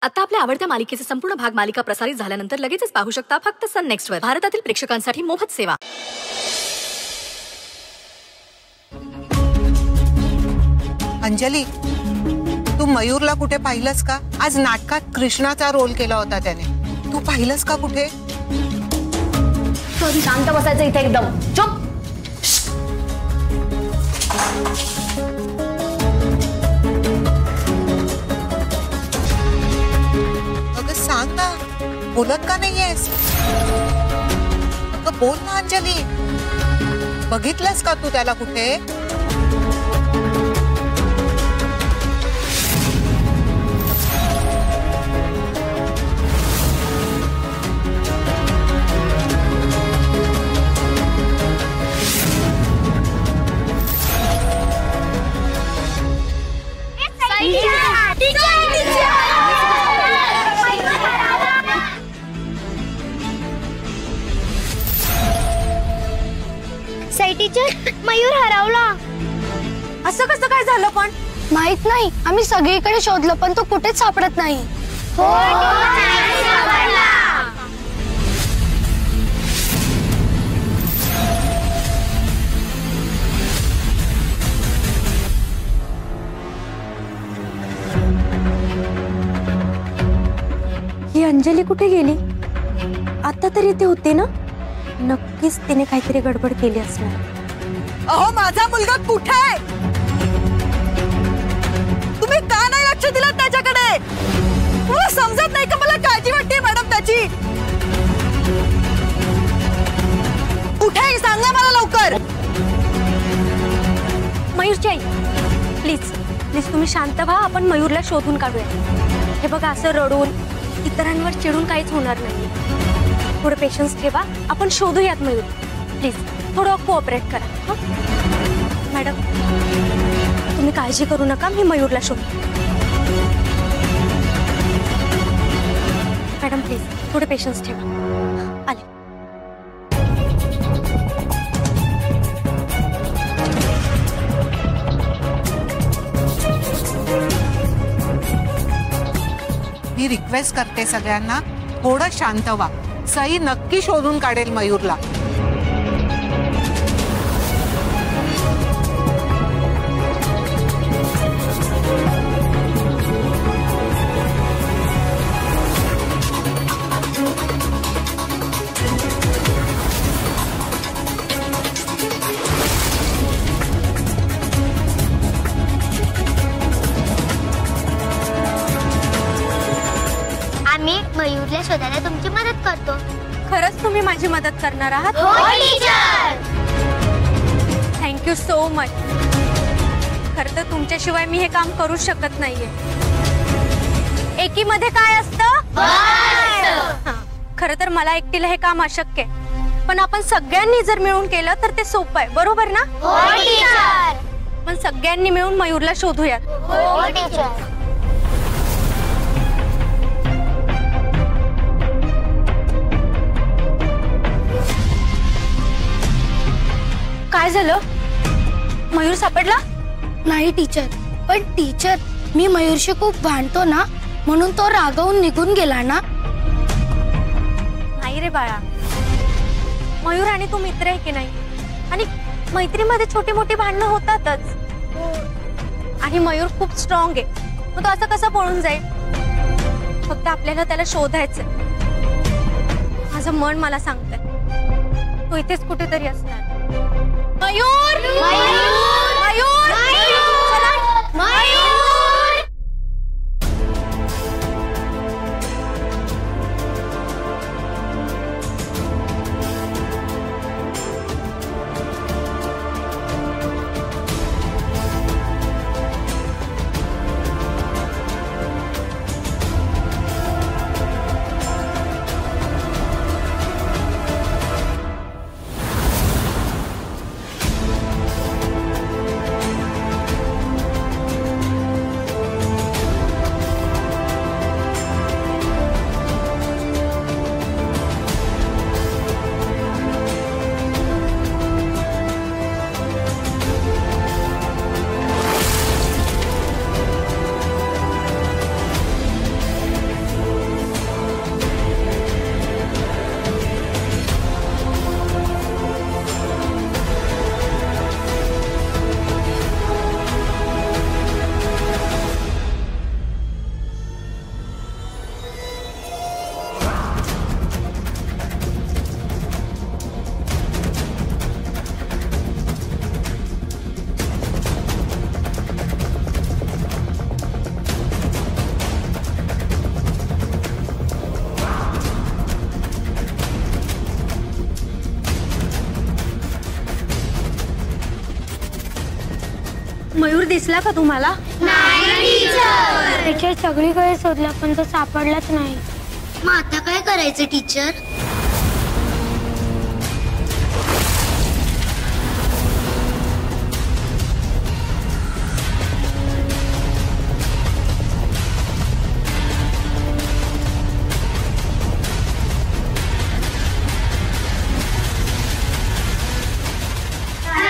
आता आपल्या आवडत्या मालिकेचे संपूर्ण भाग मालिका प्रसारित झाल्यानंतर लगेचच पाहू शकता फक्त सन नेक्स्ट वर. भारतातील प्रेक्षकांसाठी मोफत सेवा. अंजली, तू मयूरला कुठे पाहिलंस का? आज नाटकात कृष्णाचा रोल केला होता त्याने. तू पाहिलंस का कुठे? शांत बसायचं इथे एकदम. चुप. अगं सांग ना, बोलत का नाहीयेस? अगं बोल ना अंजली. बघितलंस का तू त्याला कुठे? सई टीचर, मयूर हरवला. असं कसं काय झालं पण? माहित नाही. आम्ही सगळीकडे शोधलं पण तो कुठेच सापडत नाही. ही अंजली कुठे गेली? आता तरी ते होते ना. नक्कीच तिने काहीतरी गडबड केली असणार. अहो, माझा मुलगा कुठे आहे? तुम्ही का नाही लक्ष दिलं त्याच्याकडे? तुला समजत नाही का मला काळजी वाटते मॅडम त्याची? कुठे आहे सांगा मला लवकर. मयूरची आई, प्लीज प्लीज तुम्ही शांत व्हा. आपण मयूरला शोधून काढूया. हे बघा, असं रडून इतरांवर चिडून काहीच होणार नाही. थोडं पेशन्स ठेवा. आपण शोधूयात मयूर. प्लीज थोडं कोऑपरेट करा. मॅडम, तुम्ही काळजी करू नका. मी मयूरला शोधते. मॅडम प्लीज थोडे पेशन्स ठेवा. आले. मी रिक्वेस्ट करते सगळ्यांना, थोडं शांत व्हा. सई नक्की शोधून काढेल मयूरला. आम्ही मयूरला शोधायला तुमची मदत करतो. खरंच तुम्ही माझी मदत करणार आहात? हो टीचर. Thank you so much. खरं तर तुमच्याशिवाय मी हे काम करू शकत नाहीये. एकीमध्ये काय असतं? खरं तर मला एकटीला हे काम अशक्य आहे. पण आपण सगळ्यांनी जर मिळून केलं तर ते सोपं आहे. बरोबर ना? हो टीचर. पण सगळ्यांनी मिळून मयूरला शोधूयात. हो टीचर. काय झालं? मयूर सापडला? नाही टीचर. पण टीचर, मी मयूरशी खूप भांडतो ना, म्हणून तो रागावून निघून गेला ना. नाही रे बाळा, मयूर आणि तू मित्र आहे की नाही? आणि मैत्रीमध्ये छोटी मोठी भांडणं होतातच. आणि मयूर खूप स्ट्रॉंग आहे. मग तो असं कसं पळून जाईल? फक्त आपल्याला त्याला शोधायचंय. माझं मन मला सांगतंय तो इथेच कुठेतरी असणार. मयूर! मयूर! मयूर! चला! मयूर! दिसला का तुम्हाला? टीचर सगळीकडे शोधला पण तो सापडलाच नाही. मग आता काय करायचं टीचर?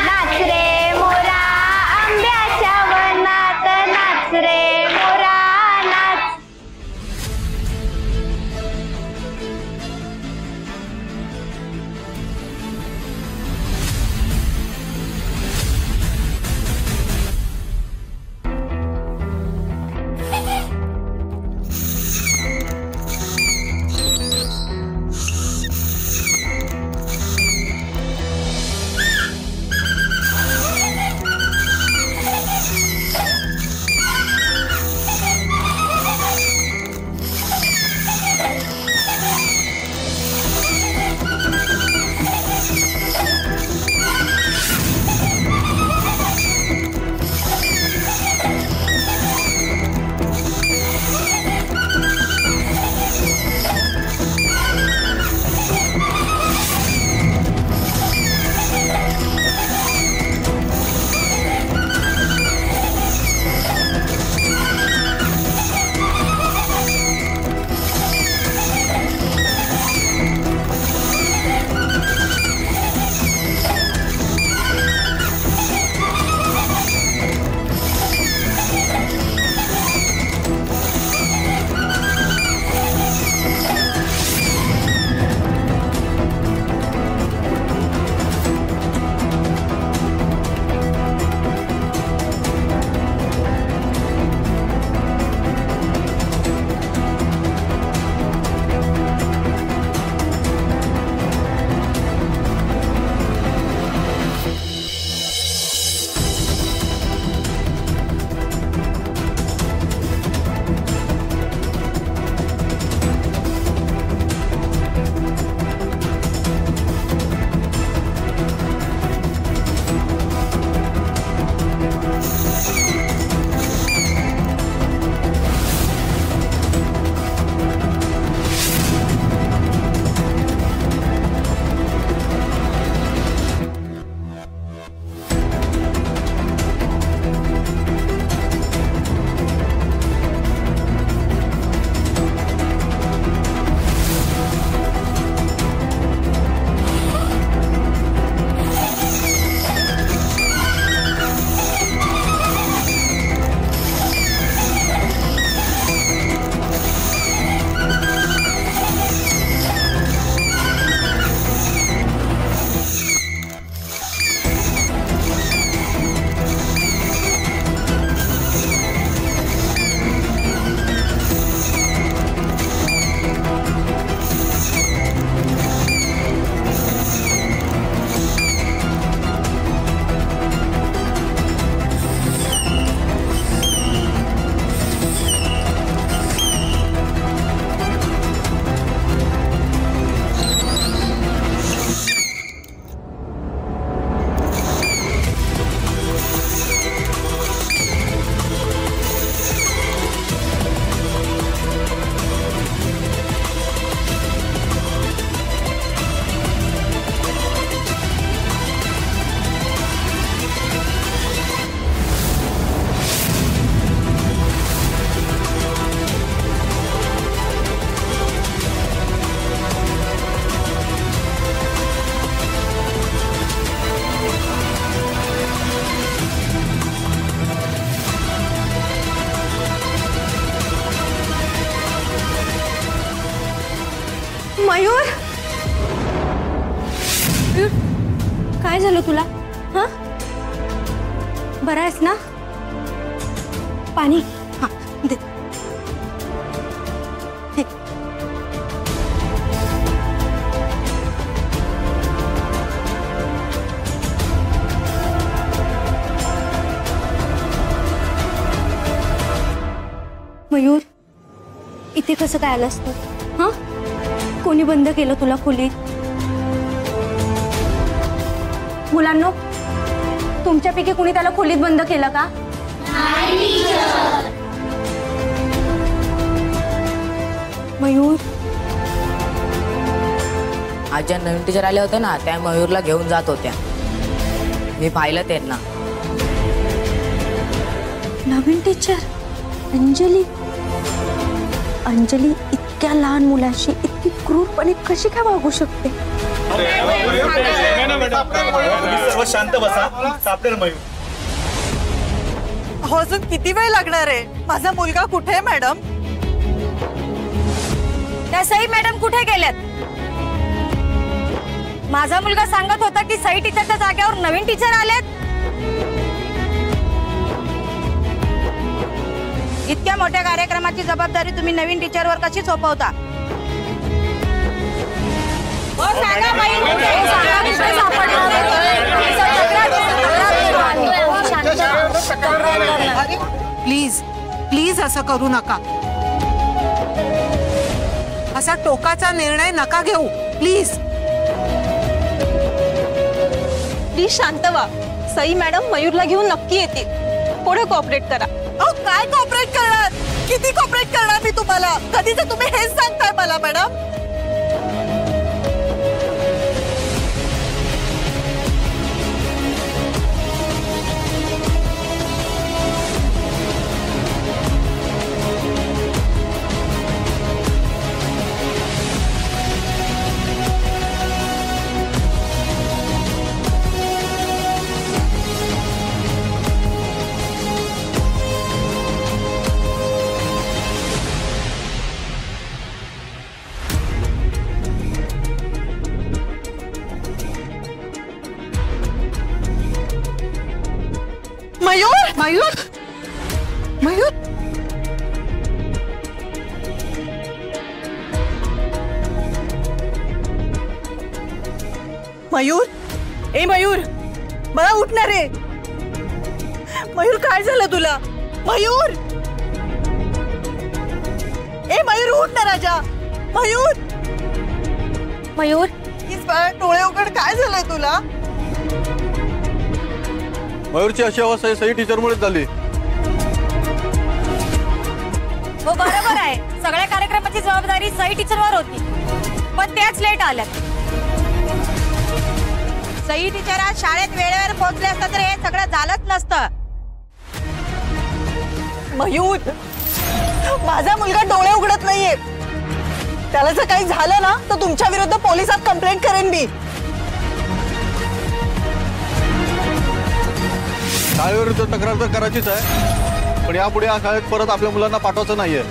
नाच रे मोरा आंब्याच्या वनात, नाच रे मोरा नाच. मयूर, मयूर, काय झालं तुला? हा, बरा आहेस ना? पाणी हा दे. हे. मयूर, इथे कसं काय आलास तू? हा, कोणी बंद केलं तुला खोलीत? मुलांनो, तुमच्यापैकी कोणी त्याला खोलीत बंद केलं का? मयूर आज ज्या नवीन टीचर आल्या होत्या ना त्या मयूरला घेऊन जात होत्या. मी पाहिलं त्यांना. नवीन टीचर अंजली. अंजली इतक्या लहान मुलाशी इतकी क्रूरपणे कशी काय वागू शकते? सर्व शांत बसा. सापडेल मयूर. अजून किती वेळ लागणार आहे? माझा मुलगा कुठे आहे मॅडम? त्या सई मॅडम कुठे गेल्यात? माझा मुलगा सांगत होता की सई टीचरच्या जागेवर नवीन टीचर आलेत. इतक्या मोठ्या कार्यक्रमाची जबाबदारी तुम्ही नवीन टीचरवर कशी सोपवता? प्लीज प्लीज असं करू नका. असा टोकाचा निर्णय नका घेऊ प्लीज. प्लीज शांत व्हा. सई मॅडम मयूरला घेऊन नक्की येतील. पुढे कॉपरेट करा. अहो काय कॉपरेट करणार? किती कॉपरेट करणार मी तुम्हाला? कधीच तुम्ही हेच सांगताय मला मॅडम. मयूर मयूर मयूर मयूर. ए मयूर मला उठणार रे. मयूर काय झालं तुला? मयूर. ए मयूर उठ ना राजा. मयूर. मयूर इस बाळा डोळे उघड. काय झालंय तुला? मयूरची अशी अवस्था सई टीचरमुळेच झाली. हो बरोबर आहे. सगळ्या कार्यक्रमाची जबाबदारी सई टीचरवर होती पण त्याच लेट आल्यात. सई टीचर आज शाळेत वेळेवर पोहोचले असतात तर हे सगळं झालंच नसतं. मयूर माझा मुलगा डोळे उघडत नाहीये. त्याला जर काही झालं ना तर तुमच्या विरुद्ध पोलिसात कंप्लेंट करेन मी. शाळेविरुद्ध तक्रार तर करायचीच आहे पण यापुढे या शाळेत परत आपल्या मुलांना पाठवायचं नाहीये.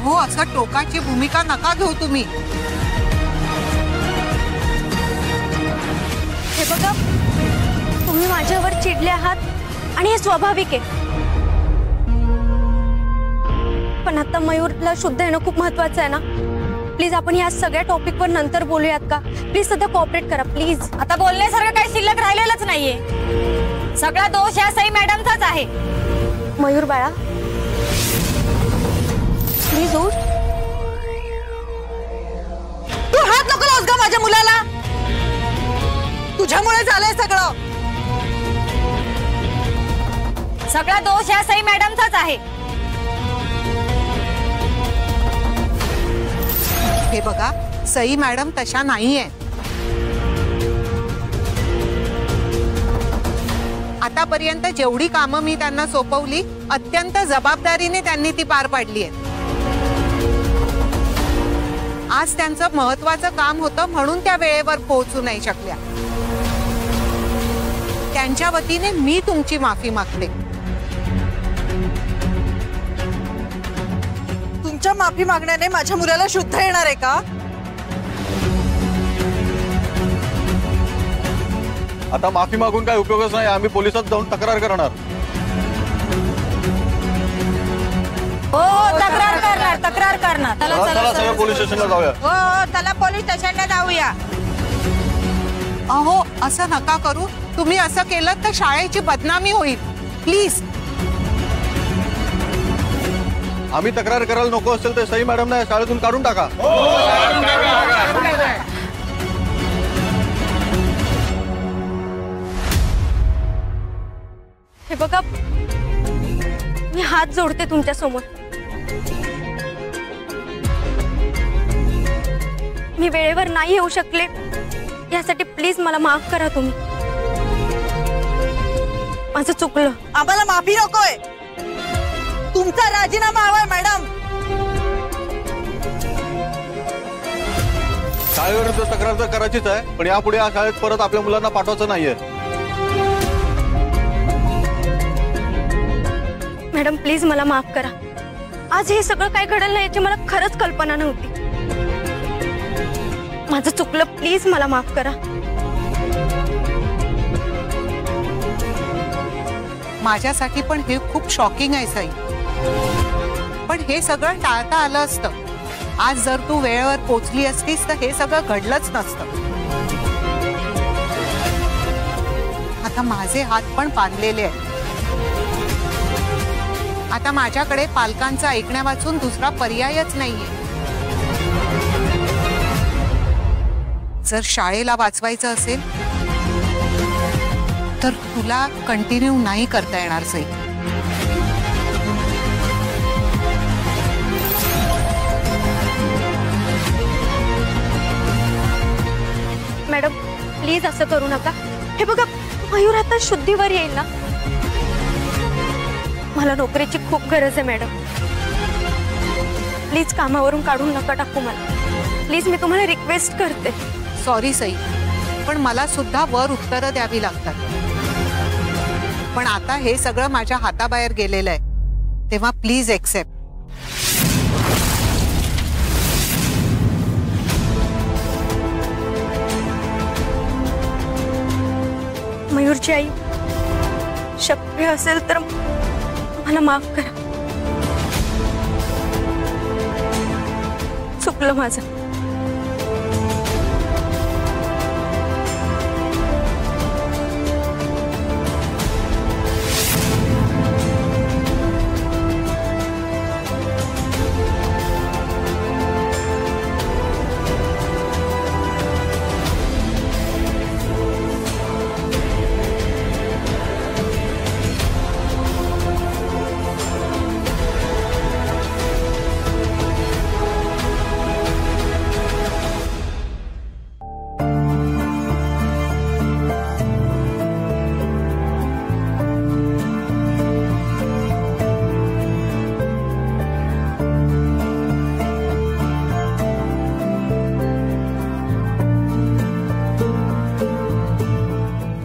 हो असं टोकाची भूमिका नका घेऊ तुम्ही. हे बघा तुम्ही माझ्यावर चिडले आहात आणि हे स्वाभाविक आहे. पण आता मयूरला शुद्ध येणं खूप महत्वाचं आहे ना. प्लीज आपण या सगळ्या टॉपिक वर नंतर बोलूयात का? प्लीज सध्या कॉपरेट करा प्लीज. आता बोलण्यासारखं काही शिल्लक राहिलेलंच नाहीये. सगळा दोष या सई मॅडमचाच आहे. मयूर बाळा प्लीज उठ. तू हात नको लावूस का माझ्या मुलाला? तुझ्यामुळे झालंय सगळं. सगळा दोष या सई मॅडमचाच आहे. हे बघा सई मॅडम तशा नाहीये. आतापर्यंत जेवढी कामं मी त्यांना सोपवली अत्यंत जबाबदारीने त्यांनी ती पार पाडली आहेत. आज त्यांचं महत्वाचं काम होतं म्हणून त्या वेळेवर पोहोचू नाही शकल्या. त्यांच्या वतीने मी तुमची माफी मागते. तुमच्या माफी मागण्याने माझ्या मुलाला शुद्ध येणार आहे का? आता माफी मागून काय उपयोगच नाही. आम्ही पोलिसात जाऊन तक्रार करणार. हो तक्रार करणार. चला सगळं पोलीस स्टेशनला जाऊया. हो चला पोलीस स्टेशनला जाऊया. अहो असं नका करू. तुम्ही असं केलं तर शाळेची बदनामी होईल. प्लीज. आम्ही तक्रार करायला नको असेल तर सई मॅडमने शाळेतून काढून टाका. हे बघा, मी हात जोडते तुमच्या समोर. मी वेळेवर नाही येऊ शकले यासाठी प्लीज मला माफ करा तुम्ही. माझं चुकलं. आम्हाला माफी नकोय, तुमचा राजीनामा हवाय मॅडम. शाळेविरुद्ध तक्रार तर करायचीच आहे, पण यापुढे या शाळेत परत आपल्या मुलांना पाठवायचं नाहीये. मॅडम प्लीज मला माफ करा. आज हे सगळं काय घडलं याची मला खरंच कल्पना नव्हती. माझं चुकलं, प्लीज मला माफ करा. माझ्यासाठी पण हे खूप शॉकिंग आहे सई, पण हे सगळं टाळता आलं असतं. आज जर तू वेळेवर पोचली असतीस तर हे सगळं घडलंच नसतं. आता माझे हात पण बांधलेले आहेत. आता माझ्याकडे पालकांचं ऐकण्या वाचून दुसरा पर्यायच नाहीये. जर शाळेला वाचवायचं असेल तर तुला कंटिन्यू नाही करता येणार सई. मॅडम प्लीज असं करू नका. हे बघा, मयूर आता शुद्धीवर येईल ना. मला नोकरीची खूप गरज आहे मॅडम. प्लीज कामावरून काढून नका टाकू मला. प्लीज मी तुम्हाला रिक्वेस्ट करते. सॉरी सई, पण मला सुद्धा वर उत्तरं द्यावी लागतात. पण आता हे सगळं माझ्या हाताबाहेर गेलेलं आहे, तेव्हा प्लीज एक्सेप्ट. मयूरची आई, शक्य असेल तर मला माफ करा. चुकलं माझं.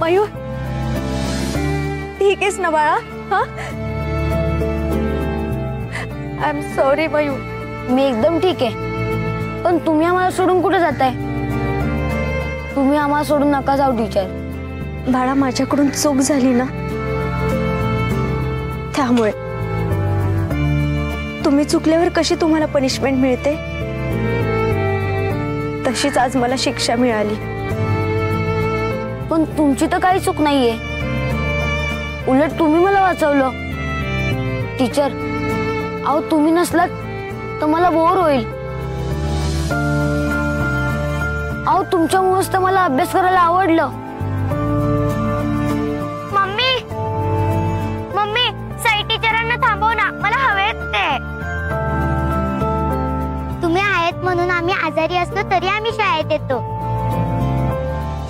मयूर, ठीक आहेस ना बाळा? हा, आय एम सॉरी मयूर. मी एकदम ठीक आहे, पण तुम्ही आम्हाला सोडून कुठे जाताय? तुम्ही आम्हाला सोडून नका जाऊ टीचर. बाळा, माझ्याकडून चूक झाली ना, त्यामुळे. तुम्ही चुकल्यावर कशी तुम्हाला पनिशमेंट मिळते, तशीच आज मला शिक्षा मिळाली. पण तुमची तर काही चूक नाहीये, उलट तुम्ही मला वाचवलं. टीचर, अहो तुम्ही नसलात तर मला बोर होईल. अहो तुमच्यामुळेच तर मला अभ्यास करायला आवडलं. मम्मी, मम्मी, साई टीचरांना थांबव ना, मला हवेत ते. तुम्ही आहेत म्हणून आम्ही आजारी असलो तरी आम्ही शाळेत येतो.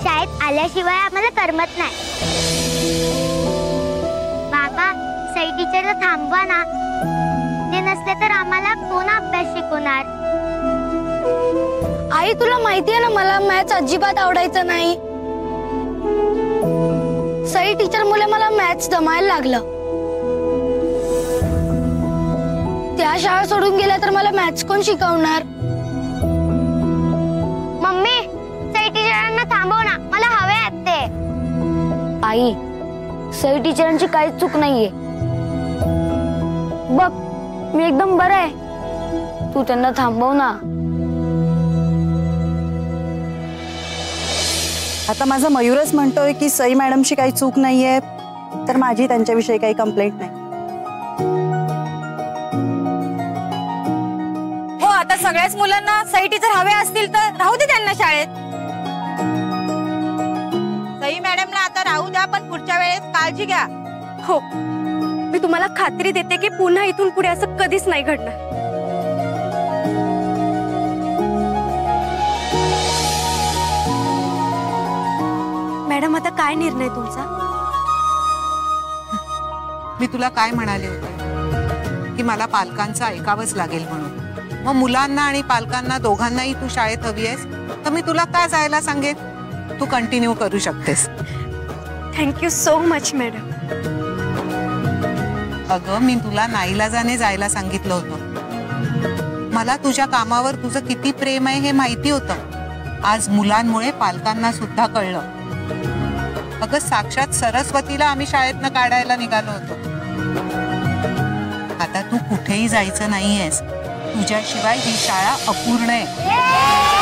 शाळेत आल्याशिवाय आम्हाला करमत नाही. बाबा, सई टीचरला थांबवा ना. ते नसले तर आम्हाला कोण अभ्यास शिकवणार? आई, तुला माहिती आहे ना मला मॅथ्स अजिबात आवडायचं नाही. सई टीचर मुळे मला मॅथ्स जमायला लागलं. त्या शाळा सोडून गेल्या तर मला मॅथ्स कोण शिकवणार? मम्मी, सई टीचरांना थांबव ना, मला हवे आहेत ते. आई, सई टीचरांची काहीच चूक नाहीये. बघ, मी एकदम बरं आहे. तू त्यांना थांबव ना. आता माझा मयूरच म्हणतोय की सई मॅडमची काही चूक नाहीये, तर माझी त्यांच्याविषयी काही कंप्लेंट नाही. हो, आता सगळ्याच मुलांना सई टीचर हवे असतील तर राहू दे त्यांना शाळेत. सई मॅडमला आता राहू द्या, पण पुढच्या वेळेस काळजी घ्या. हो, मी तुम्हाला खात्री देते की पुन्हा इथून पुढे असं कधीच नाही घडणार. मॅडम, आता काय निर्णय तुमचा? मी तुला काय म्हणाले होते की मला पालकांचं ऐकावंच लागेल म्हणून. मग मुलांना आणि पालकांना दोघांनाही तू शाळेत हवी आहेस तर मी तुला का जायला सांगेन. तू कंटिन्यू करू शकतेस. Thank you so much madam. अगं, मी तुला नाईलाजाने जायला सांगितलं होतं. मला तुझ्या कामावर तुझं किती प्रेम आहे हे माहिती होतं. आज मुलांमुळे पालकांना सुद्धा कळलं. अगं, साक्षात सरस्वतीला आम्ही शाळेतनं काढायला निघालो होतो. आता तू कुठेही जायचं नाहीयेस. तुझ्याशिवाय ही शाळा अपूर्ण आहे.